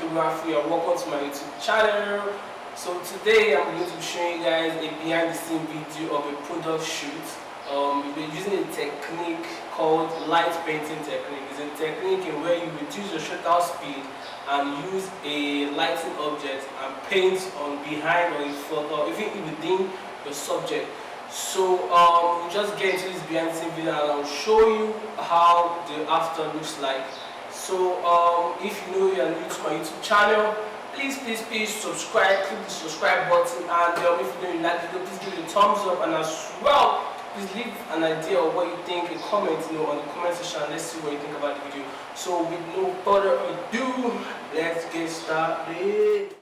photography and welcome to my YouTube channel. So today I'm going to be showing you guys a behind the scene video of a product shoot. We're using a technique called light painting technique. It's a technique in where you reduce your shutter speed and use a lighting object and paint on behind or in front or even within your subject. So we'll just get into this behind the scene video and I'll show you how the after looks like. So if you know you are new to my YouTube channel, please subscribe, click the subscribe button, and if you know you like the video, please give it a thumbs up, and as well please leave an idea of what you think, a comment on the comment section. Let's see what you think about the video. So with no further ado, let's get started.